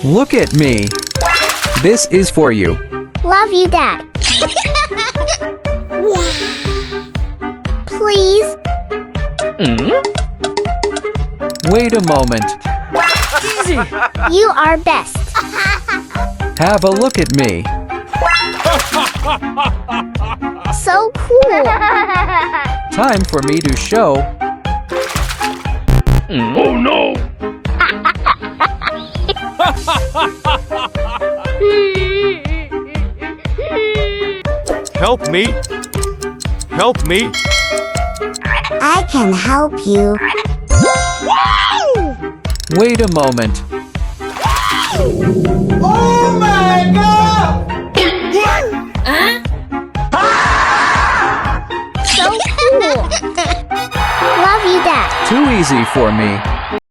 Look at me. This is for you. Love you, Dad. Please? Wait a moment. Easy. You are best. Have a look at me. So cool. Time for me to show. Oh no! Help me! Help me! I can help you. Wait a moment. Oh my God! So cool. Love you, Dad. Too easy for me.